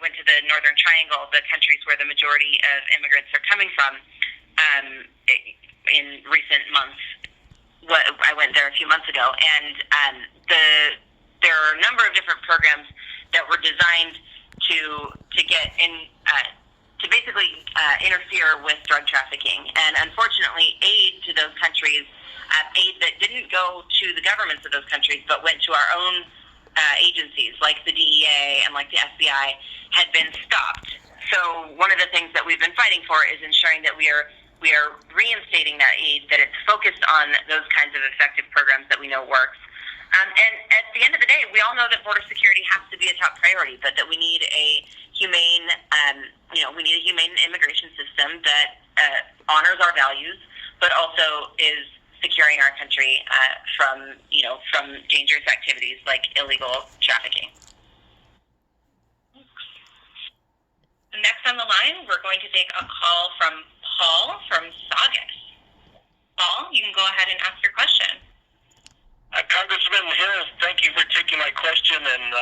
went to the Northern Triangle, the countries where the majority of immigrants are coming from, in recent months. I went there a few months ago, and there are a number of different programs that were designed to get in to basically interfere with drug trafficking. And unfortunately, aid to those countries, aid that didn't go to the governments of those countries but went to our own agencies like the DEA and like the FBI, had been stopped. So one of the things that we've been fighting for is ensuring that we are reinstating that aid, that it's focused on those kinds of effective programs that we know works. And at the end of the day, we all know that border security has to be a top priority, but that we need a humane, immigration system that honors our values, but also is securing our country from dangerous activities like illegal trafficking. Next on the line, we're going to take a call from Paul from Saugus. Paul, you can go ahead and ask your question. Congressman Hill, thank you for taking my question, and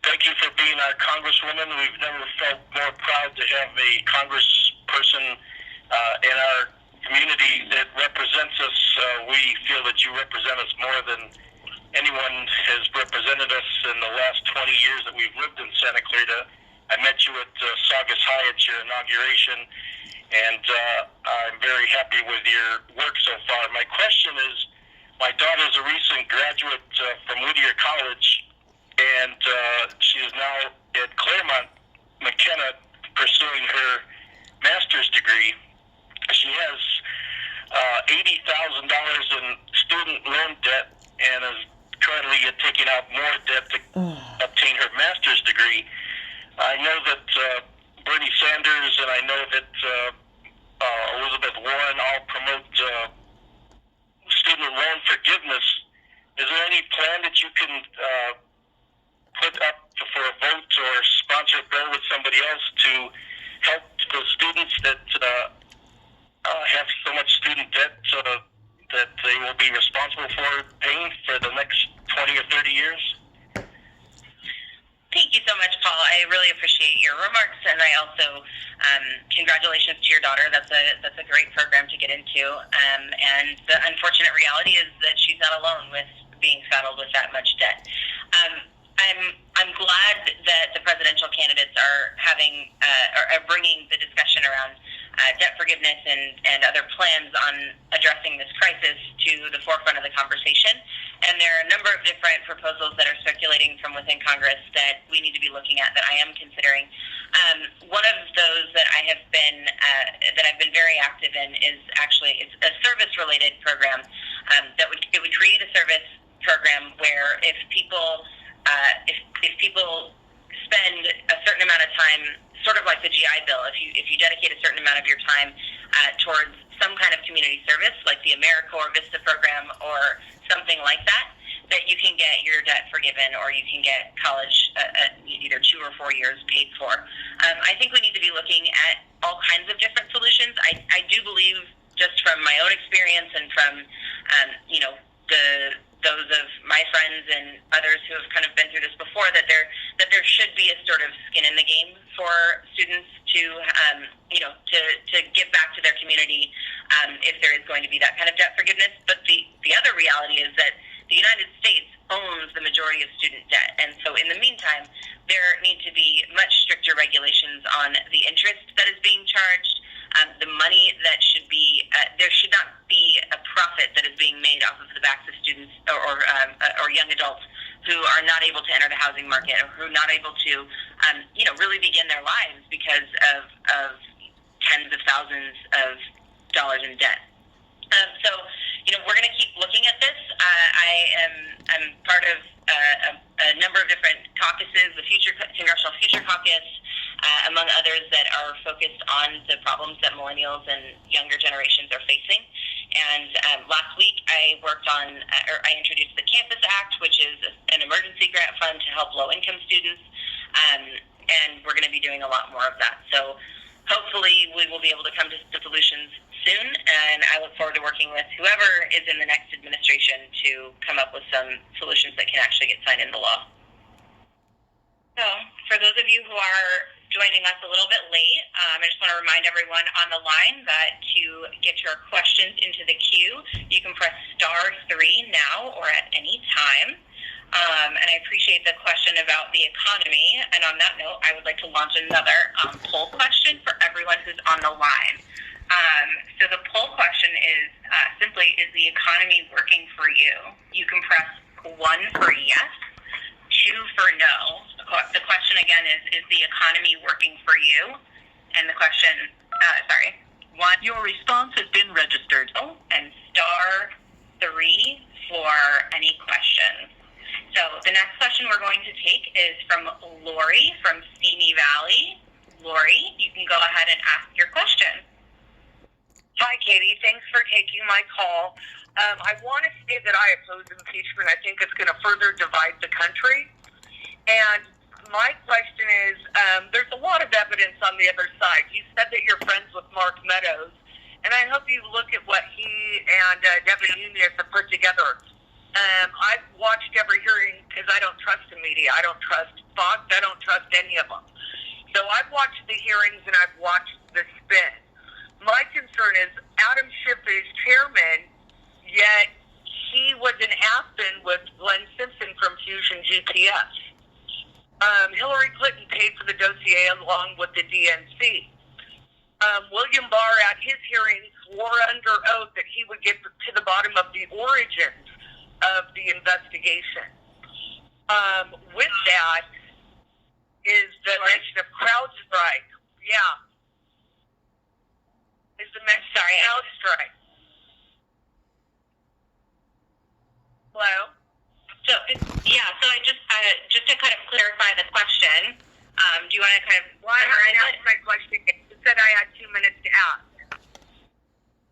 thank you for being our Congresswoman. We've never felt more proud to have a Congressperson in our community that represents us. We feel that you represent us more than anyone has represented us in the last 20 years that we've lived in Santa Clarita. I met you at Saugus High at your inauguration, and I'm very happy with your work so far. My question is, my daughter is a recent graduate from Whittier College, and she is now at Claremont McKenna pursuing her master's degree. She has $80,000 in student loan debt and is currently taking out more debt to obtain her master's degree. I know that Bernie Sanders and I know that Elizabeth Warren all promote student loan forgiveness. Is there any plan that you can put up for a vote or sponsor a bill with somebody else to help the students that have so much student debt that they will be responsible for paying for the next 20 or 30 years? Thank you so much, Paul. I really appreciate your remarks, and I also congratulations to your daughter. That's a great program to get into. And the unfortunate reality is that she's not alone with being saddled with that much debt. I'm glad that the presidential candidates are are bringing the discussion around debt forgiveness and other plans on addressing this crisis to the forefront of the conversation. And there are a number of different proposals that are circulating from within Congress that we need to be looking at, that I am considering. One of those that I've been very active in is actually it's a service-related program that would create a service program where if people spend a certain amount of time, sort of like the GI Bill, if you dedicate a certain amount of your time towards some kind of community service, like the AmeriCorps Vista program or something like that, that you can get your debt forgiven, or you can get college either 2 or 4 years paid for. I think we need to be looking at all kinds of different solutions. I do believe, just from my own experience and from those of my friends and others who have kind of been through this before, that there should be a sort of skin in the game for students to give back to their community if there is going to be that kind of debt forgiveness. But the other reality is that the United States owns the majority of student debt, and so in the meantime, there need to be much stricter regulations on the interest that is being charged. The money that should be there should not be a profit that is being made off of the backs of students or young adults who are not able to enter the housing market, or who are not able to really begin their lives because of tens of thousands of dollars in debt. So we're going to keep looking at this. I'm part of a number of different caucuses, the Congressional Future Caucus, among others, that are focused on the problems that millennials and younger generations are facing. And last week I introduced the Campus Act, which is an emergency grant fund to help low-income students, and we're going to be doing a lot more of that. So hopefully we will be able to come to solutions soon, and I look forward to working with whoever is in the next administration to come up with some solutions that can actually get signed into law. So For those of you who are joining us a little bit late, I just want to remind everyone on the line that to get your questions into the queue, you can press *3 now or at any time. And I appreciate the question about the economy. And on that note, I would like to launch another poll question for everyone who's on the line. So the poll question is simply, is the economy working for you? You can press 1 for yes, 2 for no. The question again is the economy working for you? And the question, 1. Your response has been registered. And *3 for any questions. So the next question we're going to take is from Lori from Simi Valley. Lori, you can go ahead and ask your question. Hi, Katie. Thanks for taking my call. I want to say that I oppose impeachment. I think it's going to further divide the country. And my question is, there's a lot of evidence on the other side. You said that you're friends with Mark Meadows, and I hope you look at what he and Devin Nunes have put together. I've watched every hearing because I don't trust the media. I don't trust Fox. I don't trust any of them. So I've watched the hearings and I've watched the spin. My concern is Adam Schiff is chairman, yet he was in Aspen with Glenn Simpson from Fusion GPS. Hillary Clinton paid for the dossier along with the DNC. William Barr at his hearing swore under oath that he would get to the bottom of the origins of the investigation. With that is the mention of CrowdStrike. Yeah. Is the mention of CrowdStrike. Hello? So I just to kind of clarify the question, do you want to kind of summarize my question? You said I had 2 minutes to ask.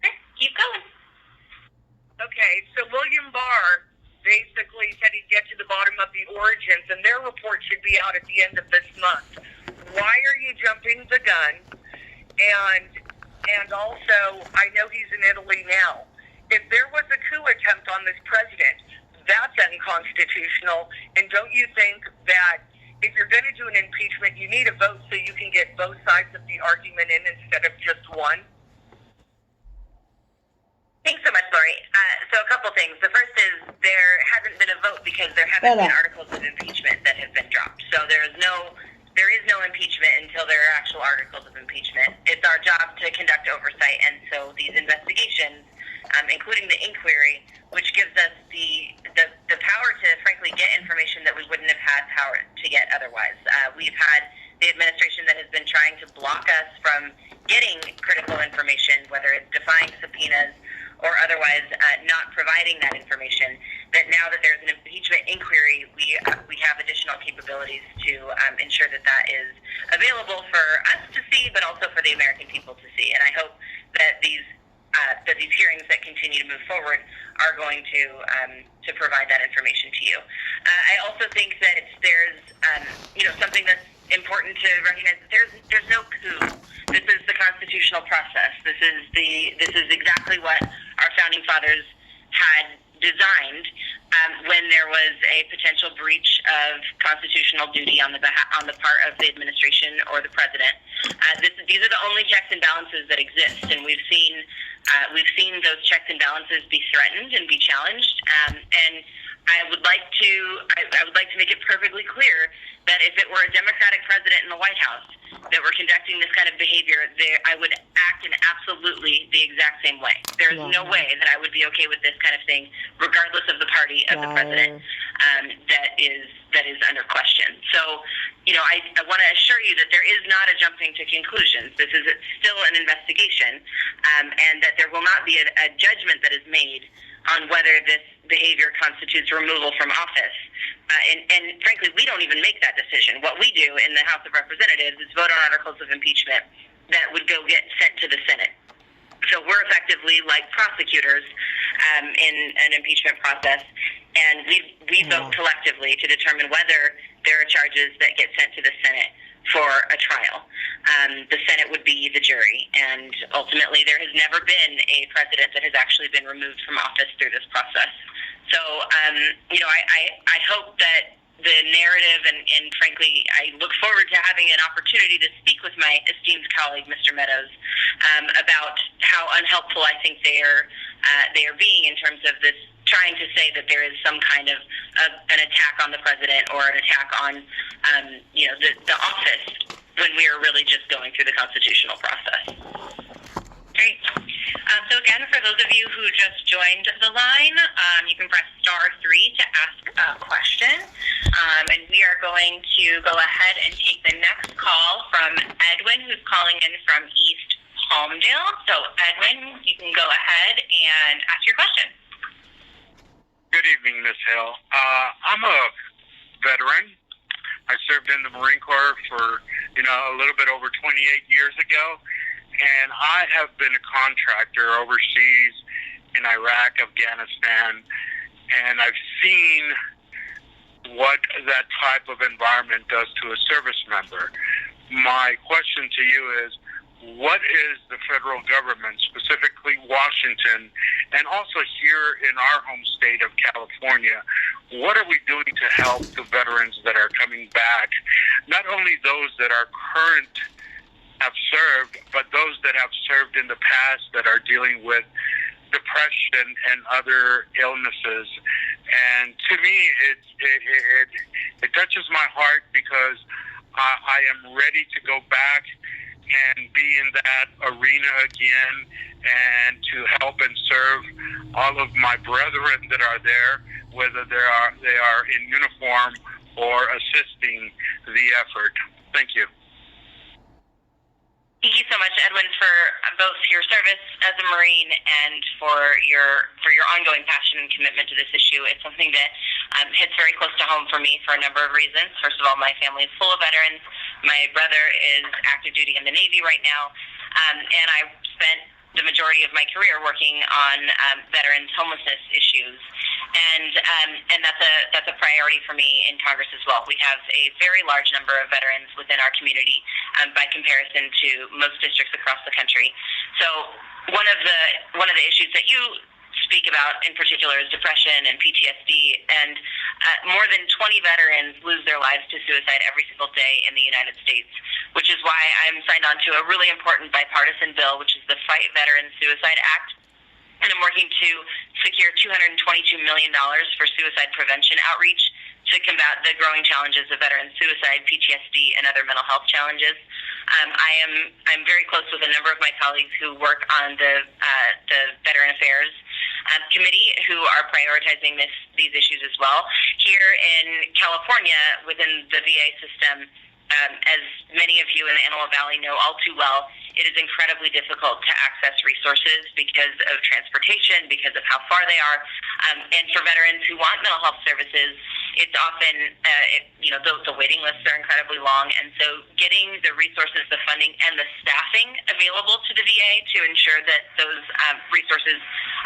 Okay, keep going. Okay, so William Barr basically said he'd get to the bottom of the origins, and their report should be out at the end of this month. Why are you jumping the gun? And also, I know he's in Italy now. If there was a coup attempt on this president, that's unconstitutional. And don't you think that if you're going to do an impeachment, you need a vote so you can get both sides of the argument in instead of just one? Thanks so much, Lori. So a couple things. The first is there hasn't been a vote because there haven't been articles of impeachment that have been dropped. So there is no impeachment until there are actual articles of impeachment. It's our job to conduct oversight, and so these investigations, including the inquiry, which gives us the power to, frankly, get information that we wouldn't have had power to get otherwise. We've had the administration that has been trying to block us from getting critical information, whether it's defying subpoenas or otherwise not providing that information, that now that there's an impeachment inquiry, we have additional capabilities to ensure that that is available for us to see, but also for the American people to see. And I hope that these hearings that continue to move forward are going to provide that information to you. I also think that there's something that's important to recognize that there's no coup. This is the constitutional process. This is exactly what our founding fathers had designed when there was a potential breach of constitutional duty on the part of the administration or the president. These are the only checks and balances that exist, and we've seen those checks and balances be threatened and be challenged. And I would like to make it perfectly clear that if it were a Democratic president in the White House that were conducting this kind of behavior, I would act in absolutely the exact same way. There's no way that I would be okay with this kind of thing, regardless of the party of the president that is under question. So, I want to assure you that there is not a jumping to conclusions. This is still an investigation, and that there will not be a judgment that is made on whether this behavior constitutes removal from office. And frankly, we don't even make that decision. What we do in the House of Representatives is vote on articles of impeachment that would go get sent to the Senate. So we're effectively like prosecutors in an impeachment process, and we vote collectively to determine whether there are charges that get sent to the Senate for a trial. The Senate would be the jury, and ultimately there has never been a president that has actually been removed from office through this process. So, I hope that the narrative, and frankly, I look forward to having an opportunity to speak with my esteemed colleague, Mr. Meadows, about how unhelpful I think they are being in terms of this, trying to say that there is some kind of an attack on the president or an attack on the office when we are really just going through the constitutional process. Great. So again, for those of you who just joined the line, you can press *3 to ask a question. And we are going to go ahead and take the next call from Edwin, who's calling in from East Palmdale. So Edwin, you can go ahead and ask your question. Good evening, Ms. Hill. I'm a veteran. I served in the Marine Corps for, a little bit over 28 years ago. And I have been a contractor overseas in Iraq, Afghanistan, and I've seen what that type of environment does to a service member. My question to you is, what is the federal government, specifically Washington, and also here in our home state of California, what are we doing to help the veterans that are coming back? Not only those that are current have served, but those that have served in the past that are dealing with depression and other illnesses. And to me, it touches my heart because I am ready to go back and be in that arena again and to help and serve all of my brethren that are there, whether they are in uniform or assisting the effort. Thank you. Thank you so much, Edwin, for both your service as a Marine and for your ongoing passion and commitment to this issue. It's something that hits very close to home for me for a number of reasons. First of all, my family is full of veterans. My brother is active duty in the Navy right now, and I spent the majority of my career working on veterans' homelessness issues. And that's a priority for me in Congress as well. We have a very large number of veterans within our community by comparison to most districts across the country. So one of the issues that you speak about in particular is depression and PTSD, and more than 20 veterans lose their lives to suicide every single day in the United States, which is why I'm signed on to a really important bipartisan bill, which is the Fight Veterans Suicide Act. And I'm working to secure $222 million for suicide prevention outreach to combat the growing challenges of veteran suicide, PTSD, and other mental health challenges. I'm very close with a number of my colleagues who work on the Veteran Affairs Committee, who are prioritizing these issues as well. Here in California, within the VA system, as many of you in the Antelope Valley know all too well, it is incredibly difficult to access resources because of transportation, because of how far they are. And for veterans who want mental health services, it's often, the waiting lists are incredibly long. And so getting the resources, the funding, and the staffing available to the VA to ensure that those resources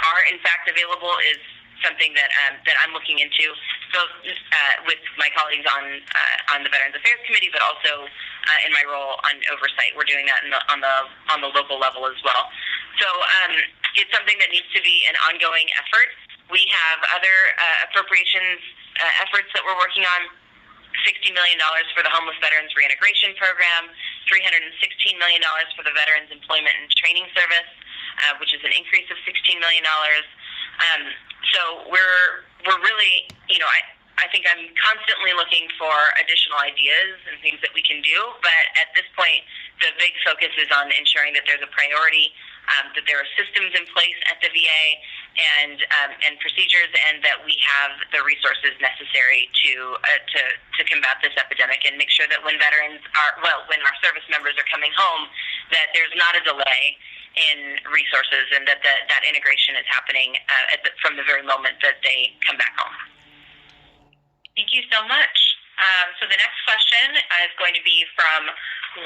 are in fact available is something that I'm looking into, both with my colleagues on the Veterans Affairs Committee, but also in my role on oversight. We're doing that on the local level as well. So it's something that needs to be an ongoing effort. We have other appropriations efforts that we're working on. $60 million for the Homeless Veterans Reintegration Program, $316 million for the Veterans Employment and Training Service, which is an increase of $16 million. So we're really, I think I'm constantly looking for additional ideas and things that we can do. But at this point, the big focus is on ensuring that there's a priority, that there are systems in place at the VA and procedures, and that we have the resources necessary to combat this epidemic and make sure that when when our service members are coming home, that there's not a delay in resources and that integration is happening from the very moment that they come back home. Thank you so much. So the next question is going to be from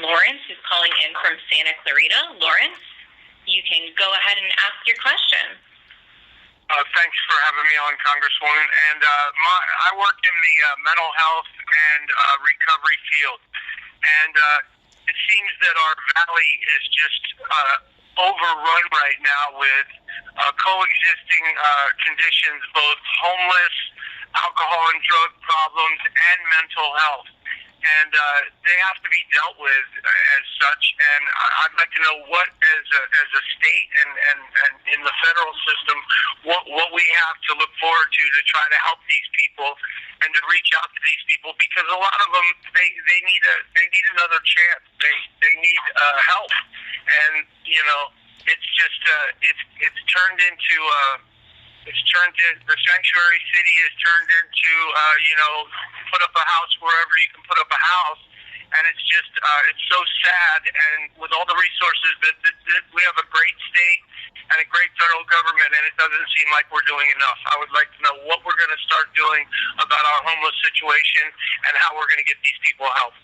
Lawrence, who's calling in from Santa Clarita. Lawrence, you can go ahead and ask your question. Thanks for having me on, Congresswoman. And I work in the mental health and recovery field. And it seems that our valley is just overrun right now with coexisting conditions, both homeless, alcohol and drug problems and mental health. And they have to be dealt with as such. And I'd like to know what, as a state and in the federal system, what we have to look forward to try to help these people and to reach out to these people, because a lot of them they need another chance. They need help, and it's just it's turned into. The sanctuary city has turned into, put up a house wherever you can put up a house. And it's just, it's so sad. And with all the resources that we have a great state and a great federal government, and it doesn't seem like we're doing enough. I would like to know what we're going to start doing about our homeless situation and how we're going to get these people help.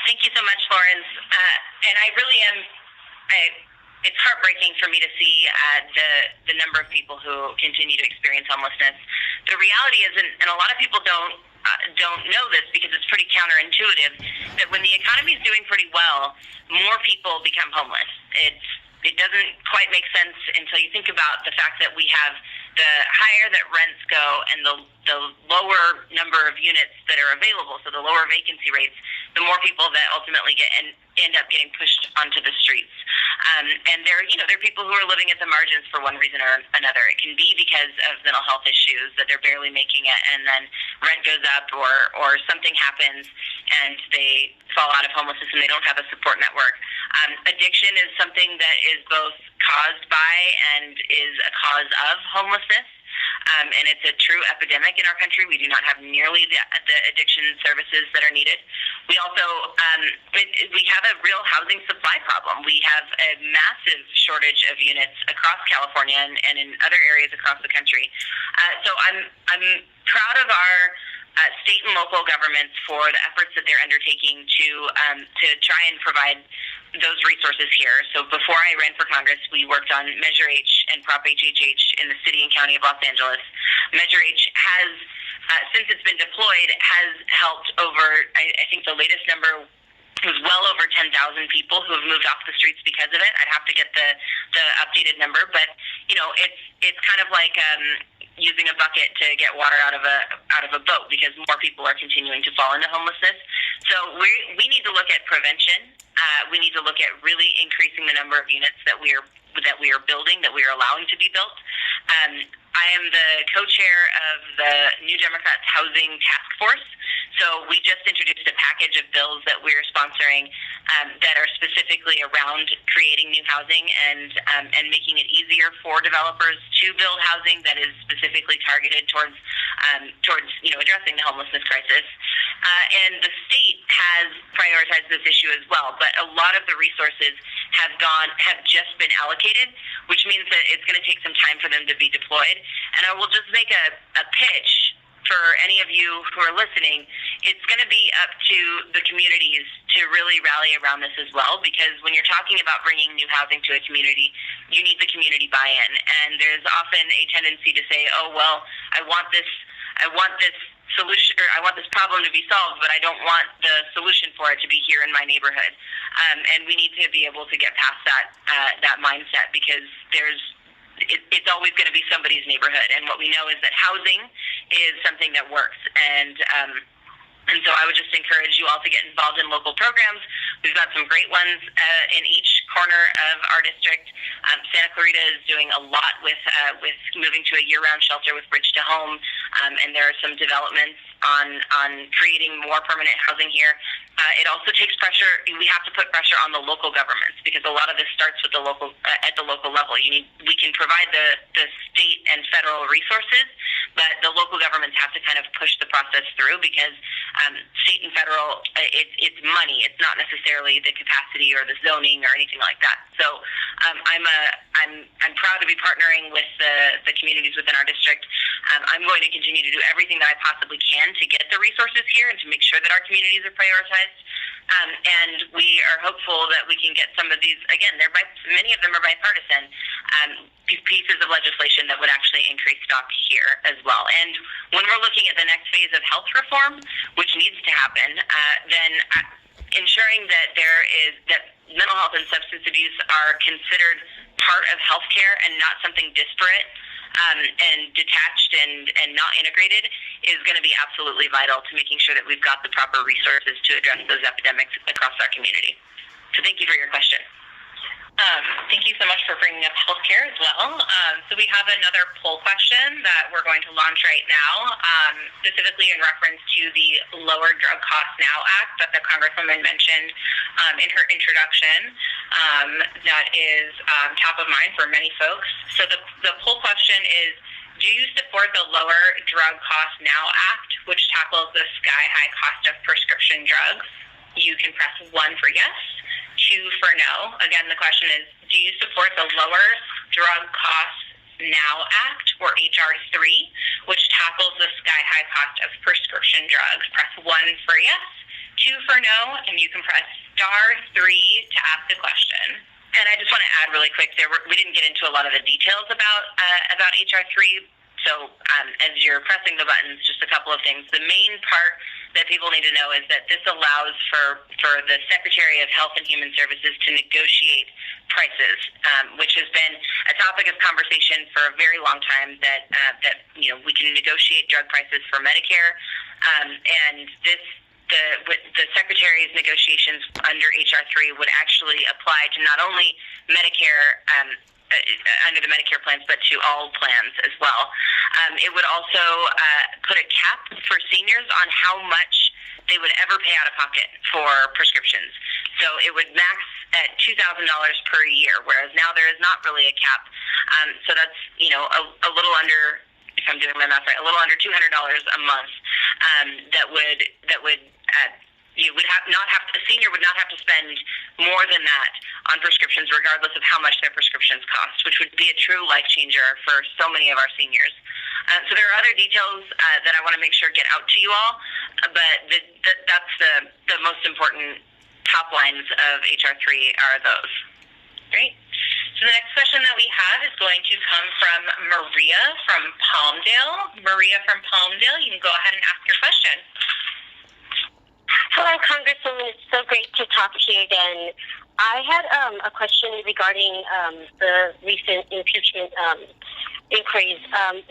Thank you so much, Lawrence. And I really am. It's heartbreaking for me to see the number of people who continue to experience homelessness. The reality is, and a lot of people don't know this because it's pretty counterintuitive, that when the economy is doing pretty well, more people become homeless. It doesn't quite make sense until you think about the fact that we have the higher that rents go and the lower number of units that are available, so the lower vacancy rates, the more people that ultimately end up getting pushed onto the streets. And there are people who are living at the margins for one reason or another. It can be because of mental health issues that they're barely making it, and then rent goes up or something happens and they fall out of homelessness and they don't have a support network. Addiction is something that is both caused by and is a cause of homelessness. And it's a true epidemic in our country. We do not have nearly the addiction services that are needed. We also we have a real housing supply problem. We have a massive shortage of units across California and in other areas across the country. So I'm proud of our state and local governments for the efforts that they're undertaking to try and provide those resources here. So before I ran for Congress, we worked on Measure H and Prop HHH in the city and county of Los Angeles. Measure H has, since it's been deployed, has helped over, I think the latest number was well over 10,000 people who have moved off the streets because of it. I'd have to get the updated number, but it's kind of like using a bucket to get water out of a boat, because more people are continuing to fall into homelessness. So we need to look at prevention. We need to look at really increasing the number of units that we are building, that we are allowing to be built. I am the co-chair of the New Democrats Housing Task Force. So we just introduced a package of bills that we're sponsoring that are specifically around creating new housing and making it easier for developers to build housing that is specifically targeted towards addressing the homelessness crisis. And the state has prioritized this issue as well, but a lot of the resources have just been allocated, which means that it's going to take some time for them to be deployed. And I will just make a pitch for any of you who are listening. It's going to be up to the communities to really rally around this as well, because when you're talking about bringing new housing to a community, you need the community buy-in. And there's often a tendency to say, oh, well, I want this solution, or I want this problem to be solved, but I don't want the solution for it to be here in my neighborhood. And we need to be able to get past that mindset, because it's always going to be somebody's neighborhood. And what we know is that housing is something that works. And so I would just encourage you all to get involved in local programs. We've got some great ones in each corner of our district. Santa Clarita is doing a lot with moving to a year-round shelter with Bridge to Home, and there are some developments on creating more permanent housing here. It also takes pressure. We have to put pressure on the local governments, because a lot of this starts with the local at the local level. We can provide the state and federal resources, but the local governments have to kind of push the process through, because state and federal, it's money. It's not necessarily the capacity or the zoning or anything like that. So I'm proud to be partnering with the communities within our district. I'm going to continue to do everything that I possibly can to get the resources here and to make sure that our communities are prioritized. And we are hopeful that we can get some of these, again, many of them are bipartisan, pieces of legislation that would actually increase stock here as well. And when we're looking at the next phase of health reform, which needs to happen, then ensuring that that mental health and substance abuse are considered part of healthcare and not something disparate and detached and not integrated is going to be absolutely vital to making sure that we've got the proper resources to address those epidemics across our community. So thank you for your question. Thank you so much for bringing up healthcare as well. So we have another poll question that we're going to launch right now, specifically in reference to the Lower Drug Costs Now Act that the Congresswoman mentioned in her introduction. That is top of mind for many folks. So the poll question is, do you support the Lower Drug Costs Now Act, which tackles the sky-high cost of prescription drugs? You can press 1 for yes, 2 for no. Again, the question is, do you support the Lower Drug Costs Now Act, or H.R. 3, which tackles the sky-high cost of prescription drugs? Press 1 for yes, 2 for no, and you can press *3 to ask a question. And I just want to add really quick, we didn't get into a lot of the details about H.R. 3, so as you're pressing the buttons, just a couple of things. The main part that people need to know is that this allows for the Secretary of Health and Human Services to negotiate prices, which has been a topic of conversation for a very long time, that we can negotiate drug prices for Medicare, and the Secretary's negotiations under H.R. 3 would actually apply to not only Medicare under the Medicare plans, but to all plans as well. It would also put a cap for seniors on how much they would ever pay out of pocket for prescriptions. So it would max at $2,000 per year, whereas now there is not really a cap. So that's a little under, if I'm doing my math right, a little under $200 a month. A senior would not have to spend more than that on prescriptions, regardless of how much their prescriptions cost, which would be a true life changer for so many of our seniors. So there are other details that I want to make sure get out to you all, but that's the most important top lines of H.R. 3 are those. Great. So the next question that we have is going to come from Maria from Palmdale. Maria from Palmdale, you can go ahead and ask your question. Hello, Congresswoman. It's so great to talk to you again. I had a question regarding the recent impeachment inquiries.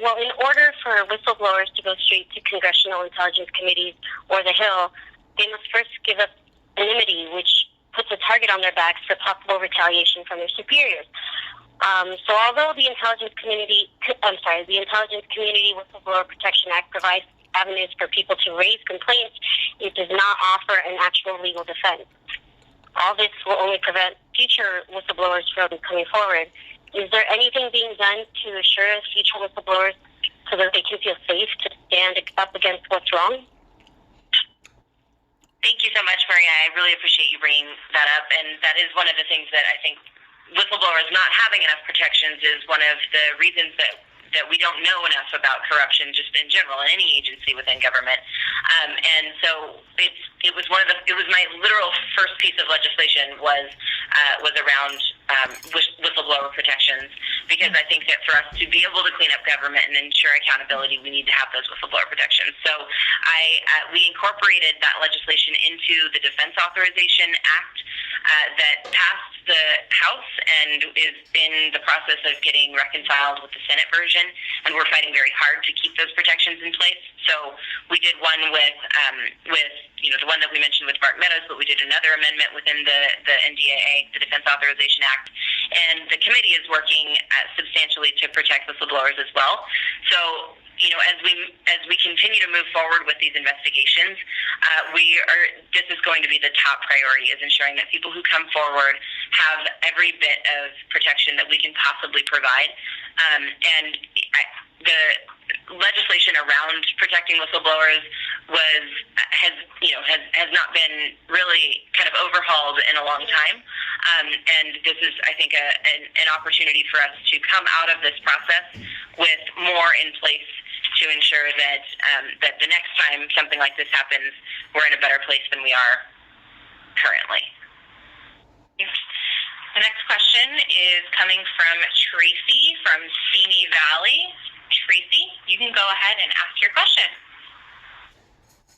Well, in order for whistleblowers to go straight to congressional intelligence committees or the Hill, they must first give up anonymity, which puts a target on their backs for possible retaliation from their superiors. So although the Intelligence Community Whistleblower Protection Act provides avenues for people to raise complaints, it does not offer an actual legal defense. All this will only prevent future whistleblowers from coming forward. Is there anything being done to assure future whistleblowers so that they can feel safe to stand up against what's wrong? Thank you so much, Maria. I really appreciate you bringing that up, and that is one of the things that I think whistleblowers not having enough protections is one of the reasons that we don't know enough about corruption just in general in any agency within government. And so it was my literal first piece of legislation was around whistleblower protections, because I think that for us to be able to clean up government and ensure accountability, we need to have those whistleblower protections. So we incorporated that legislation into the Defense Authorization Act that passed the House and is in the process of getting reconciled with the Senate version, and we're fighting very hard to keep those protections in place. So we did one with the one that we mentioned with Mark Meadows, but we did another amendment within the NDAA, the Defense Authorization Act, and the committee is working substantially to protect whistleblowers as well. So as we continue to move forward with these investigations, this is going to be the top priority, is ensuring that people who come forward have every bit of protection that we can possibly provide. And the legislation around protecting whistleblowers has not been really kind of overhauled in a long time. And this is, I think, an opportunity for us to come out of this process with more in place to ensure that the next time something like this happens, we're in a better place than we are currently. The next question is coming from Tracy from Simi Valley. Tracy, you can go ahead and ask your question.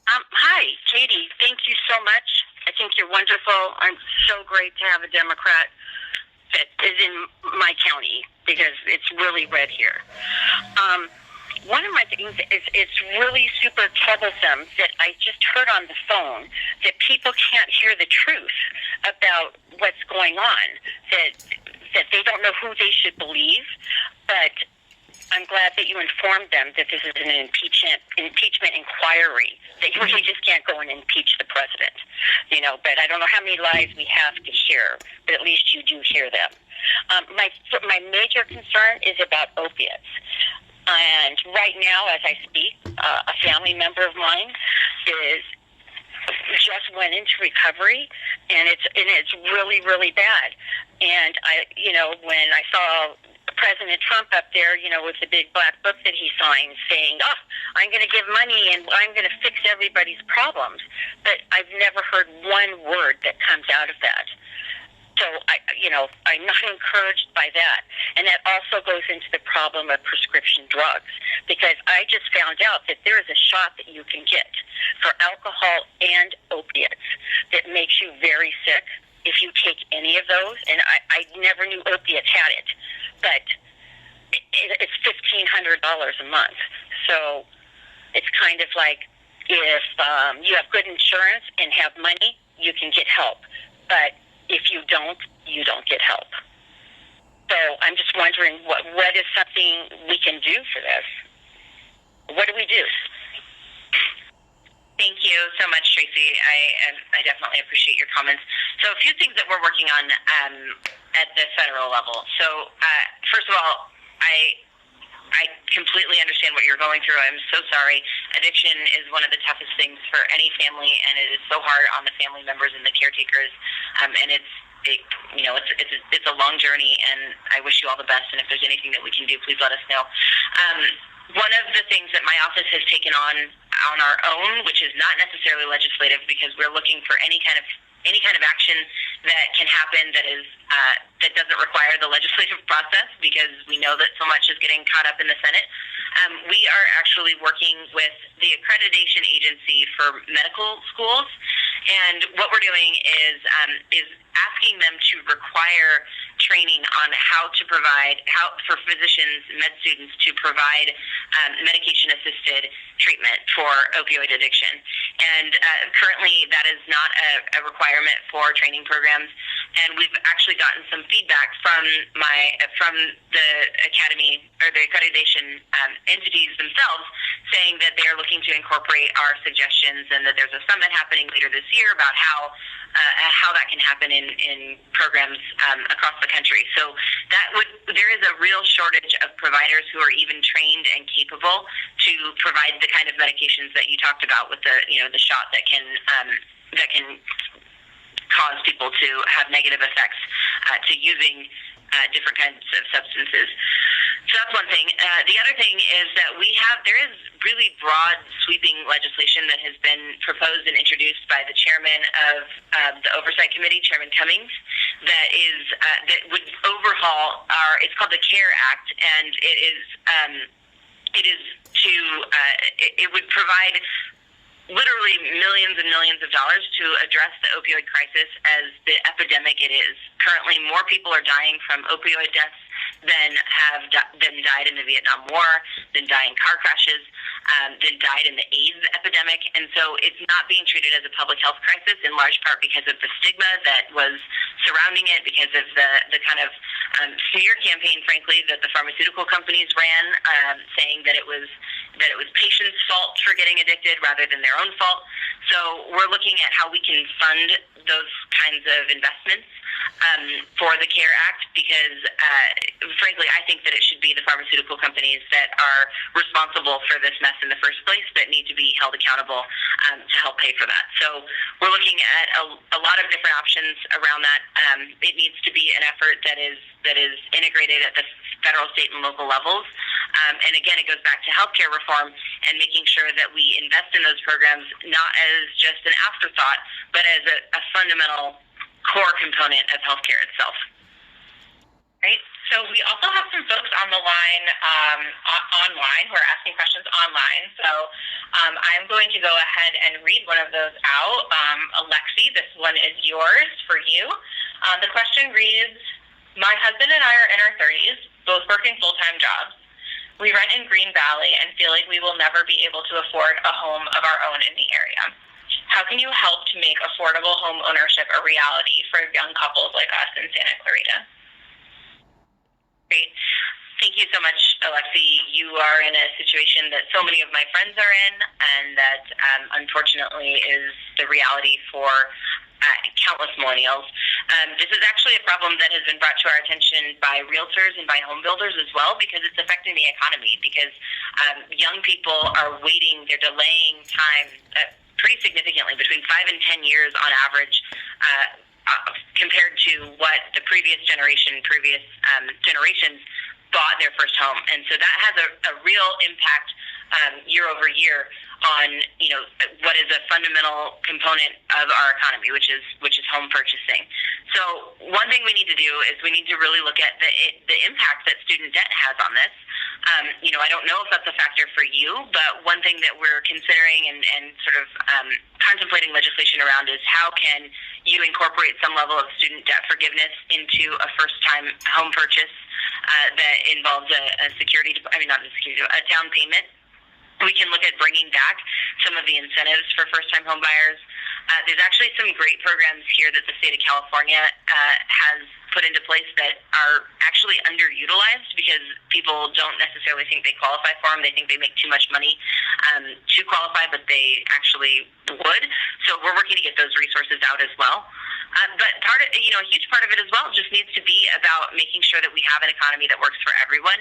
Hi, Katie. Thank you so much. I think you're wonderful. I'm so great to have a Democrat that is in my county because it's really red here. One of my things is it's really super troublesome that I just heard on the phone that people can't hear the truth about what's going on, that they don't know who they should believe, but I'm glad that you informed them that this is an impeachment inquiry, that you really just can't go and impeach the president, but I don't know how many lies we have to hear, but at least you do hear them. My major concern is about opiates. And right now, as I speak, a family member of mine just went into recovery, and it's really, really bad. And when I saw President Trump up there, with the big black book that he signed, saying, "Oh, I'm going to give money and I'm going to fix everybody's problems," but I've never heard one word that comes out of that. So I'm not encouraged by that. And that also goes into the problem of prescription drugs, because I just found out that there is a shot that you can get for alcohol and opiates that makes you very sick if you take any of those. And I never knew opiates had it, but it's $1,500 a month. So it's kind of like if you have good insurance and have money, you can get help. But if you don't get help. So I'm just wondering what is something we can do for this? What do we do? Thank you so much, Tracy. I definitely appreciate your comments. So a few things that we're working on at the federal level. So first of all, I completely understand what you're going through. I'm so sorry. Addiction is one of the toughest things for any family, and it is so hard on the family members and the caretakers. And it's a long journey, and I wish you all the best. And if there's anything that we can do, please let us know. One of the things that my office has taken on our own, which is not necessarily legislative, because we're looking for any kind of action that can happen that is that doesn't require the legislative process, because we know that so much is getting caught up in the Senate. We are actually working with the accreditation agency for medical schools, and what we're doing is asking them to require training on how for physicians, med students, to provide medication-assisted treatment for opioid addiction. And currently, that is not a requirement for training programs. And we've actually gotten some feedback from the academy or the accreditation entities themselves, saying that they are looking to incorporate our suggestions, and that there's a summit happening later this year about how that can happen in programs across the country. So there is a real shortage of providers who are even trained and capable to provide the kind of medications that you talked about with the shot that can cause people to have negative effects to using different kinds of substances. So that's one thing. The other thing is that there is really broad, sweeping legislation that has been proposed and introduced by the chairman of the Oversight Committee, Chairman Cummings, that would overhaul it's called the CARE Act, and it would provide literally millions and millions of dollars to address the opioid crisis as the epidemic it is. Currently, more people are dying from opioid deaths than died in the Vietnam War, than die in car crashes, than died in the AIDS epidemic. And so it's not being treated as a public health crisis, in large part because of the stigma that was surrounding it, because of the kind of smear campaign, frankly, that the pharmaceutical companies ran, saying that it was patients' fault for getting addicted rather than their own fault. So we're looking at how we can fund those kinds of investments for the CARE Act, because frankly, I think that it should be the pharmaceutical companies that are responsible for this mess in the first place that need to be held accountable to help pay for that. So we're looking at a lot of different options around that. It needs to be an effort that is integrated at the federal, state, and local levels. And again, it goes back to healthcare reform and making sure that we invest in those programs not as just an afterthought, but as a fundamental core component of healthcare itself. Right. So we also have some folks on the line online who are asking questions online. So I'm going to go ahead and read one of those out. Alexi, this one is yours for you. The question reads, My husband and I are in our 30s, both working full-time jobs. We rent in Green Valley and feel like we will never be able to afford a home of our own in the area. How can you help to make affordable home ownership a reality for young couples like us in Santa Clarita? Great. Thank you so much, Alexi. You are in a situation that so many of my friends are in, and that unfortunately is the reality for countless millennials. This is actually a problem that has been brought to our attention by realtors and by home builders as well, because it's affecting the economy, because young people are waiting, they're delaying time pretty significantly, between 5 and 10 years on average, compared to what the previous generations bought their first home. And so that has a real impact year over year on, you know, what is a fundamental component of our economy, which is home purchasing. So one thing we need to do is we need to really look at the impact that student debt has on this. You know, I don't know if that's a factor for you, but one thing that we're considering and sort of contemplating legislation around is how can you incorporate some level of student debt forgiveness into a first-time home purchase that involves a down payment. We can look at bringing back some of the incentives for first-time home buyers. There's actually some great programs here that the state of California has put into place that are actually underutilized because people don't necessarily think they qualify for them. They think they make too much money to qualify, but they actually would. So we're working to get those resources out as well. But a huge part of it as well just needs to be about making sure that we have an economy that works for everyone,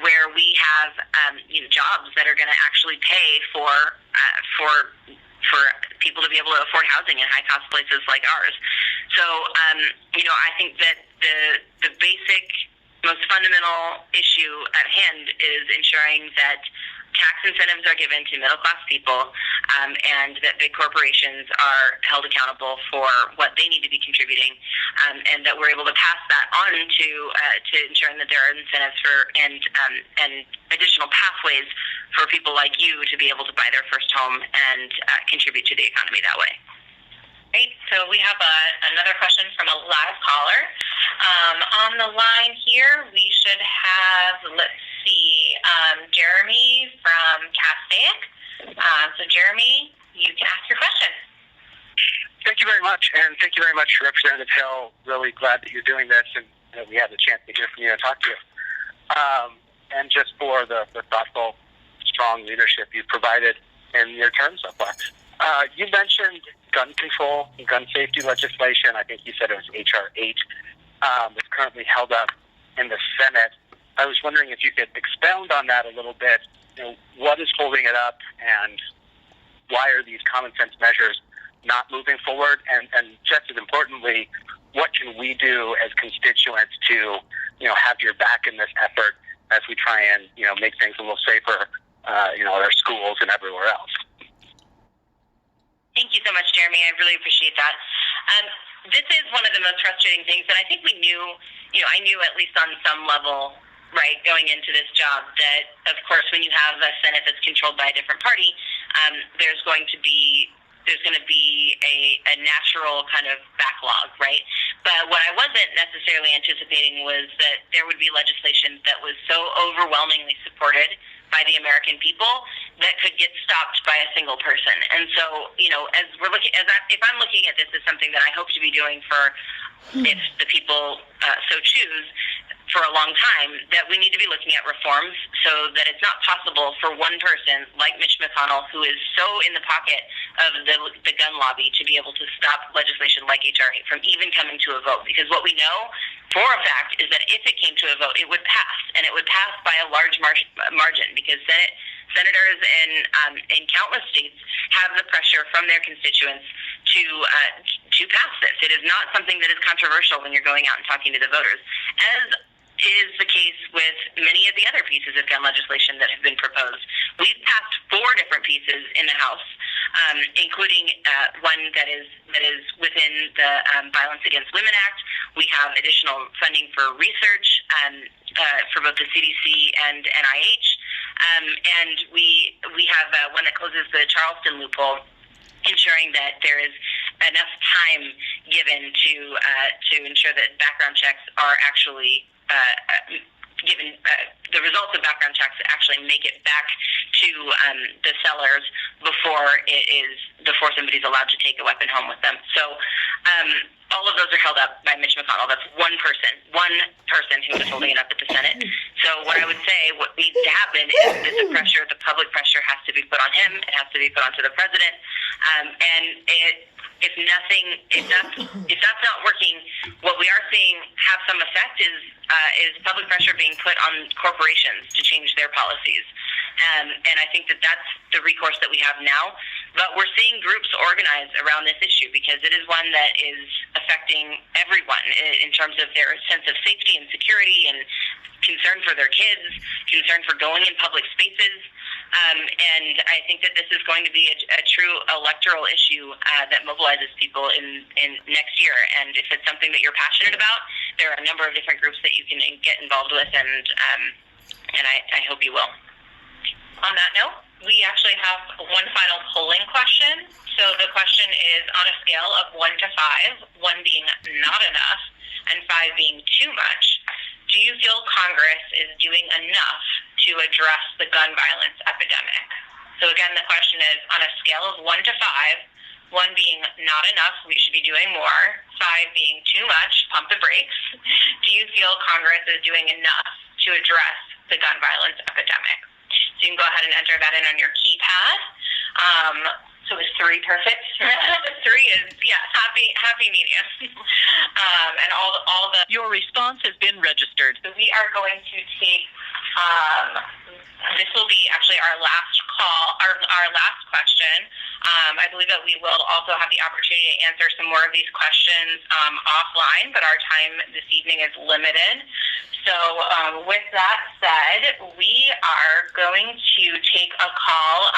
where we have jobs that are going to actually pay for people to be able to afford housing in high-cost places like ours. So, I think that the basic, most fundamental issue at hand is ensuring that tax incentives are given to middle-class people, and that big corporations are held accountable for what they need to be contributing, and that we're able to pass that on to ensuring that there are incentives for and additional pathways for people like you to be able to buy their first home and contribute to the economy that way. Great. So we have another question from a live caller. On the line here, we should have, Jeremy from Castaic. So Jeremy, you can ask your question. Thank you very much, and thank you very much, Representative Hill. Really glad that you're doing this, and that we had the chance to hear from you and talk to you. And just for the thoughtful, strong leadership you've provided in your term so far. You mentioned gun control and gun safety legislation. I think you said it was H.R. 8. It's currently held up in the Senate. I was wondering if you could expound on that a little bit. What is holding it up, and why are these common sense measures not moving forward? And just as importantly, what can we do as constituents to, have your back in this effort as we try and, make things a little safer, at our schools and everywhere else? Thank you so much, Jeremy. I really appreciate that. This is one of the most frustrating things that I think we knew, I knew at least on some level, right, going into this job, that, of course, when you have a Senate that's controlled by a different party, there's going to be a natural kind of backlog, right? But what I wasn't necessarily anticipating was that there would be legislation that was so overwhelmingly supported by the American people that could get stopped by a single person. And so, if I'm looking at this as something that I hope to be doing for, if the people so choose, for a long time, that we need to be looking at reforms so that it's not possible for one person like Mitch McConnell, who is so in the pocket of the gun lobby, to be able to stop legislation like H.R. 8 from even coming to a vote. Because what we know for a fact is that if it came to a vote, it would pass, and it would pass by a large margin, because senators in countless states have the pressure from their constituents to pass this. It is not something that is controversial when you're going out and talking to the voters, as is the case with many of the other pieces of gun legislation that have been proposed. We've passed 4 different pieces in the House, including one that is within the Violence Against Women Act. We have additional funding for research for both the CDC and NIH, and we have one that closes the Charleston loophole ensuring that there is enough time given to ensure that background checks are actually given the results of background checks actually make it back to the sellers before somebody's allowed to take a weapon home with them. So all of those are held up by Mitch McConnell. That's one person who is holding it up at the Senate. So what I would say, what needs to happen is that the pressure, the public pressure, has to be put on him. It has to be put onto the president. And if that's not working, what we are seeing have some effect is public pressure being put on corporations to change their policies. And I think that that's the recourse that we have now. But we're seeing groups organize around this issue because it is one that is affecting everyone in terms of their sense of safety and security and concern for their kids, concern for going in public spaces. And I think that this is going to be a true electoral issue that mobilizes people in next year. And if it's something that you're passionate about, there are a number of different groups that you can get involved with, and I hope you will. On that note, we actually have one final polling question. So the question is, on a scale of 1 to 5, 1 being not enough and 5 being too much, do you feel Congress is doing enough to address the gun violence epidemic? So again, the question is, on a scale of 1 to 5, 1 being not enough, we should be doing more, 5 being too much, pump the brakes, do you feel Congress is doing enough to address the gun violence epidemic? So you can go ahead and enter that in on your keypad. So is 3 perfect? 3 is, yeah, happy medium. And all the... Your response has been registered. So we are going to take, this will be actually our last call, our last question. I believe that we will also have the opportunity to answer some more of these questions offline, but our time this evening is limited. So with that said, we are going to take a call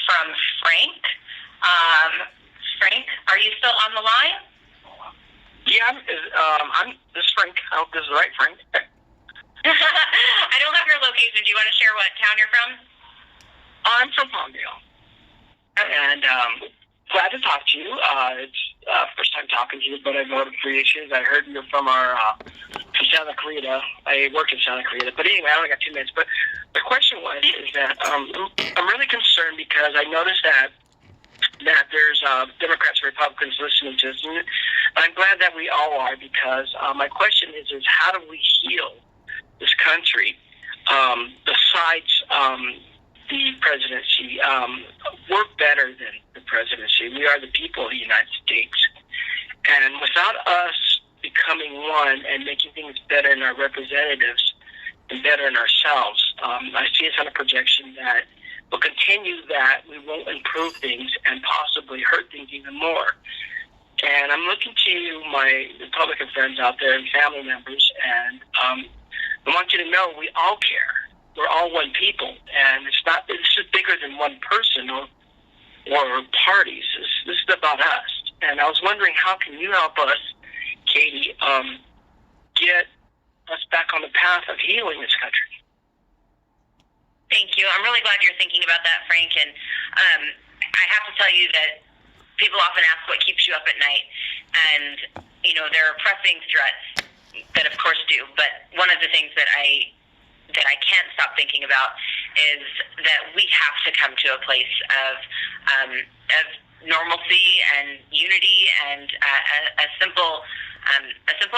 from Frank. Frank, are you still on the line? Yeah, this is Frank. I hope this is the right Frank. I don't have your location. Do you want to share what town you're from? I'm from Palmdale. And glad to talk to you. It's first time talking to you, but I voted for you because I heard you're from from Santa Clarita. I work in Santa Clarita. But anyway, I only got 2 minutes. But the question is that I'm really concerned because I noticed that there's Democrats and Republicans listening to this. And I'm glad that we all are because my question is how do we heal this country besides the presidency? We're better than the presidency. We are the people of the United States. And without us becoming one and making things better in our representatives and better in ourselves, I see us on a projection that will continue that we won't improve things and possibly hurt things even more. And I'm looking to my Republican friends out there and family members, and I want you to know we all care. We're all one people, and this is bigger than one person or parties. This is about us. And I was wondering, how can you help us, Katie, get us back on the path of healing this country? Thank you. I'm really glad you're thinking about that, Frank. And I have to tell you that people often ask what keeps you up at night. And, there are pressing threats that, of course, do. But one of the things that I can't stop thinking about is that we have to come to a place of normalcy and unity and a simple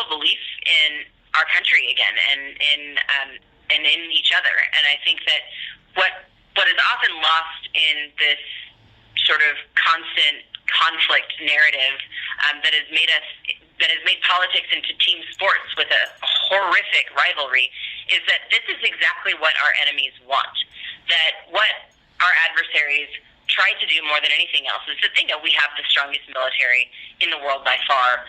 belief in our country again and in each other. And I think that what is often lost in this sort of constant conflict narrative that has made politics into team sports with a horrific rivalry is that this is exactly what our enemies want. That what our adversaries try to do more than anything else is that they know we have the strongest military in the world by far.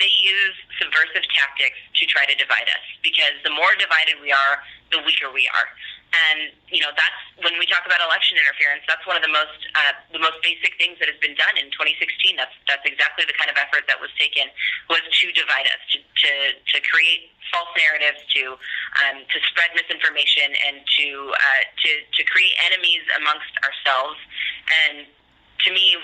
They use subversive tactics to try to divide us because the more divided we are, the weaker we are. And that's when we talk about election interference. That's one of the most basic things that has been done in 2016. That's exactly the kind of effort that was taken, was to divide us, to create false narratives, to spread misinformation, and to create enemies amongst ourselves. And to me,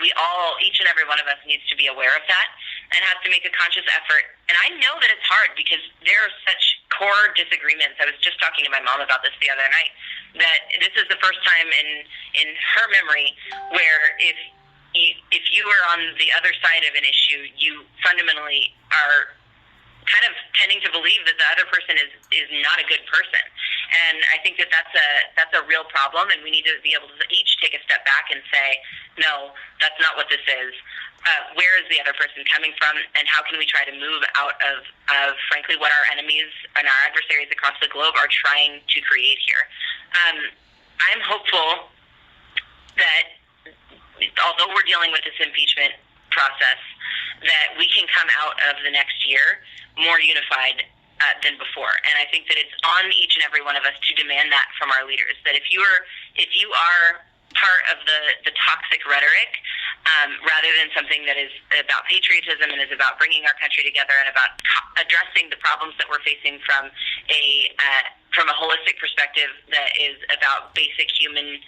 each and every one of us needs to be aware of that and has to make a conscious effort. And I know that it's hard because there are such core disagreements. I was just talking to my mom about this the other night, that this is the first time in her memory where if you are on the other side of an issue, you fundamentally are kind of tending to believe that the other person is not a good person. And I think that that's a real problem, and we need to be able to each take a step back and say, no, that's not what this is. Where is the other person coming from, and how can we try to move out of frankly, what our enemies and our adversaries across the globe are trying to create here? I'm hopeful that although we're dealing with this impeachment process, that we can come out of the next year more unified than before. And I think that it's on each and every one of us to demand that from our leaders, that if you are part of the toxic rhetoric, rather than something that is about patriotism and is about bringing our country together and about addressing the problems that we're facing from a holistic perspective that is about basic human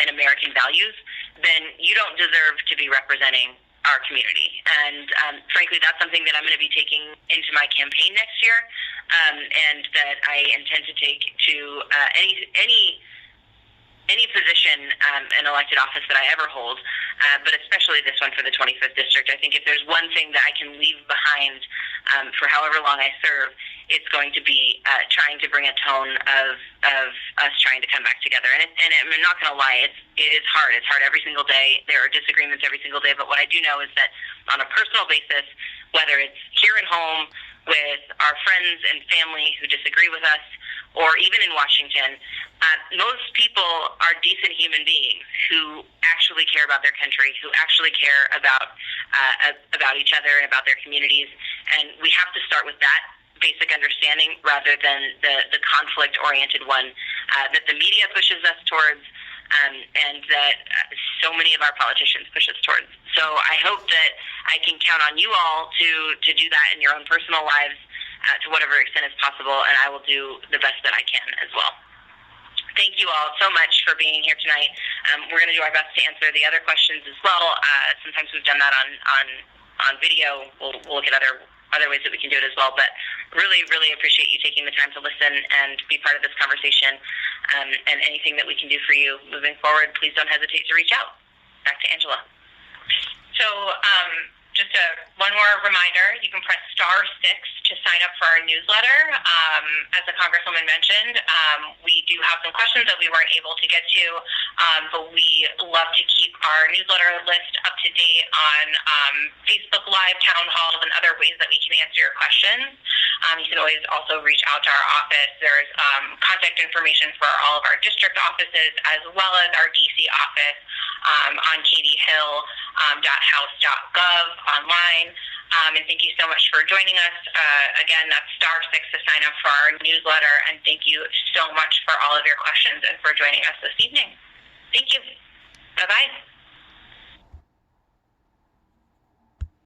and American values, then you don't deserve to be representing our community. And frankly, that's something that I'm going to be taking into my campaign next year, and that I intend to take to any position in elected office that I ever hold, but especially this one for the 25th District. I think if there's one thing that I can leave behind for however long I serve, it's going to be trying to bring a tone of us trying to come back together. And I'm not going to lie, it is hard. It's hard every single day. There are disagreements every single day. But what I do know is that on a personal basis, whether it's here at home with our friends and family who disagree with us, or even in Washington, most people are decent human beings who actually care about their country, who actually care about each other and about their communities. And we have to start with that basic understanding rather than the conflict-oriented one that the media pushes us towards, and that so many of our politicians push us towards. So I hope that I can count on you all to do that in your own personal lives to whatever extent is possible, and I will do the best that I can as well. Thank you all so much for being here tonight. We're going to do our best to answer the other questions as well. Sometimes we've done that on video. We'll look at other ways that we can do it as well. But really, really appreciate you taking the time to listen and be part of this conversation. And anything that we can do for you moving forward, please don't hesitate to reach out. Back to Angela. So just one more reminder, you can press *6 to sign up for our newsletter. As the Congresswoman mentioned, we do have some questions that we weren't able to get to, but we love to keep our newsletter list up to date on Facebook Live, town halls, and other ways that we can answer your questions. You can always also reach out to our office. There's contact information for all of our district offices as well as our DC office on katiehill.house.gov online. And thank you so much for joining us. Again, that's *6 to sign up for our newsletter. And thank you so much for all of your questions and for joining us this evening. Thank you. Bye-bye.